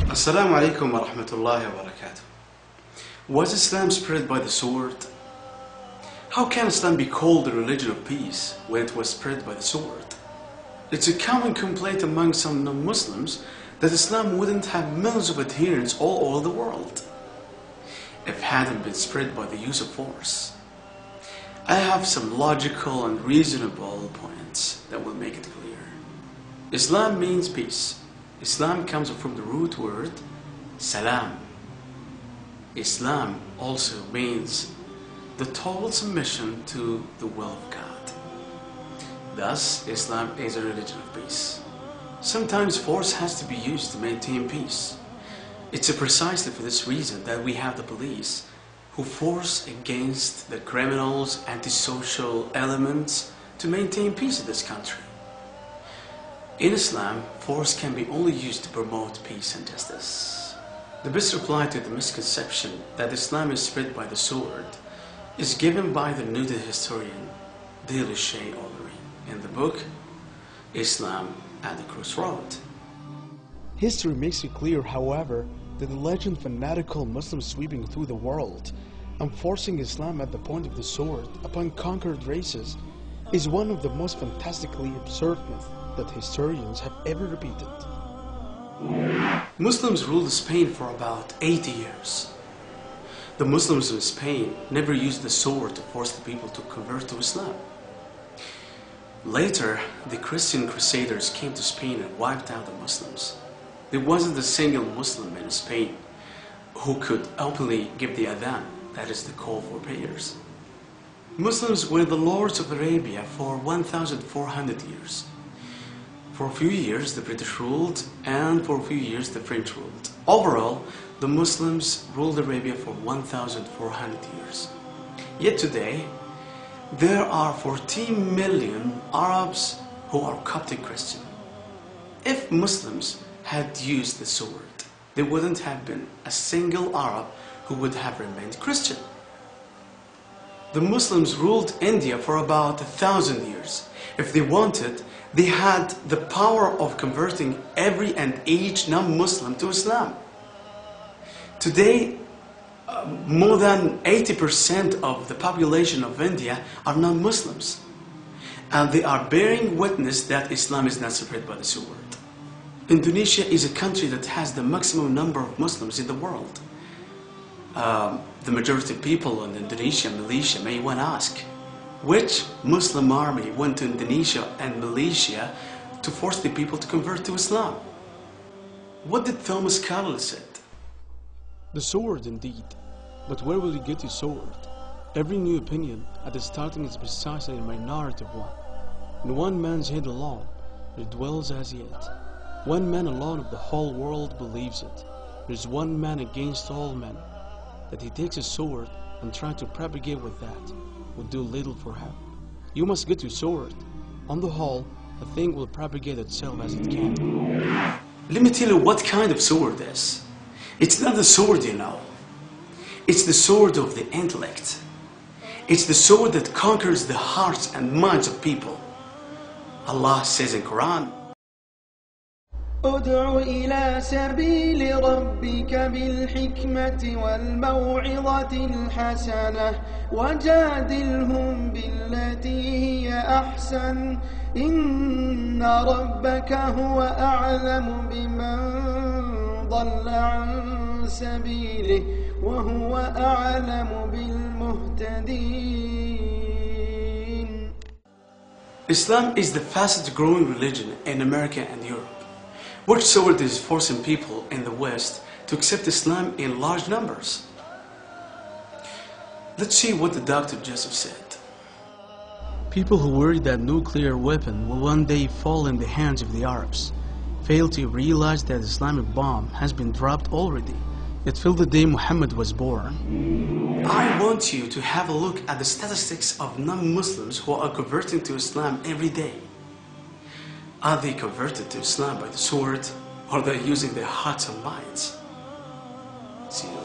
Assalamu alaikum wa rahmatullahi wa barakatuh. Was Islam spread by the sword? How can Islam be called the religion of peace when it was spread by the sword? It's a common complaint among some non-Muslims that Islam wouldn't have millions of adherents all over the world if it hadn't been spread by the use of force. I have some logical and reasonable points that will make it clear. Islam means peace. Islam comes from the root word salam. Islam also means the total submission to the will of God. Thus, Islam is a religion of peace. Sometimes force has to be used to maintain peace. It's precisely for this reason that we have the police who force against the criminals, antisocial elements to maintain peace in this country. In Islam, force can be only used to promote peace and justice. The best reply to the misconception that Islam is spread by the sword is given by the noted historian Dil Shay-Olary in the book Islam at the Crossroad. History makes it clear, however, that the legend fanatical Muslims sweeping through the world and forcing Islam at the point of the sword upon conquered races is one of the most fantastically absurd myths that historians have ever repeated. Muslims ruled Spain for about 80 years. The Muslims of Spain never used the sword to force the people to convert to Islam. Later, the Christian Crusaders came to Spain and wiped out the Muslims. There wasn't a single Muslim in Spain who could openly give the adhan, that is the call for prayers. Muslims were the lords of Arabia for 1,400 years. For a few years the British ruled, and for a few years the French ruled. Overall, the Muslims ruled Arabia for 1,400 years. Yet today, there are 14 million Arabs who are Coptic Christian. If Muslims had used the sword, there wouldn't have been a single Arab who would have remained Christian. The Muslims ruled India for about 1,000 years. If they wanted, they had the power of converting every and each non-Muslim to Islam. Today, more than 80% of the population of India are non-Muslims, and they are bearing witness that Islam is not spread by the sword. Indonesia is a country that has the maximum number of Muslims in the world. The majority of people in Indonesia, Malaysia may want to ask, which Muslim army went to Indonesia and Malaysia to force the people to convert to Islam? What did Thomas Carlyle say? The sword indeed, but where will you get your sword? Every new opinion at the starting is precisely a minority of one. In one man's head alone, there dwells as yet. One man alone of the whole world believes it. There is one man against all men. That he takes a sword and tries to propagate with that will do little for him. You must get your sword. On the whole, the thing will propagate itself as it can. Let me tell you what kind of sword is. It's not the sword you know. It's the sword of the intellect. It's the sword that conquers the hearts and minds of people. Allah says in Quran, ادع إلى سبيل ربك بالحكمة والموعظة الحسنة وجادلهم بالتي هي أحسن إن ربك هو أعلم بمن ضل عن سبيله وهو أعلم بالمهتدين. Islam is the fastest growing religion in America and Europe. Which sword is forcing people in the West to accept Islam in large numbers? Let's see what the Dr. Joseph said. People who worry that nuclear weapon will one day fall in the hands of the Arabs fail to realize that Islamic bomb has been dropped already. It fell the day Muhammad was born. I want you to have a look at the statistics of non-Muslims who are converting to Islam every day. Are they converted to Islam by the sword, or are they using their hearts and minds? See you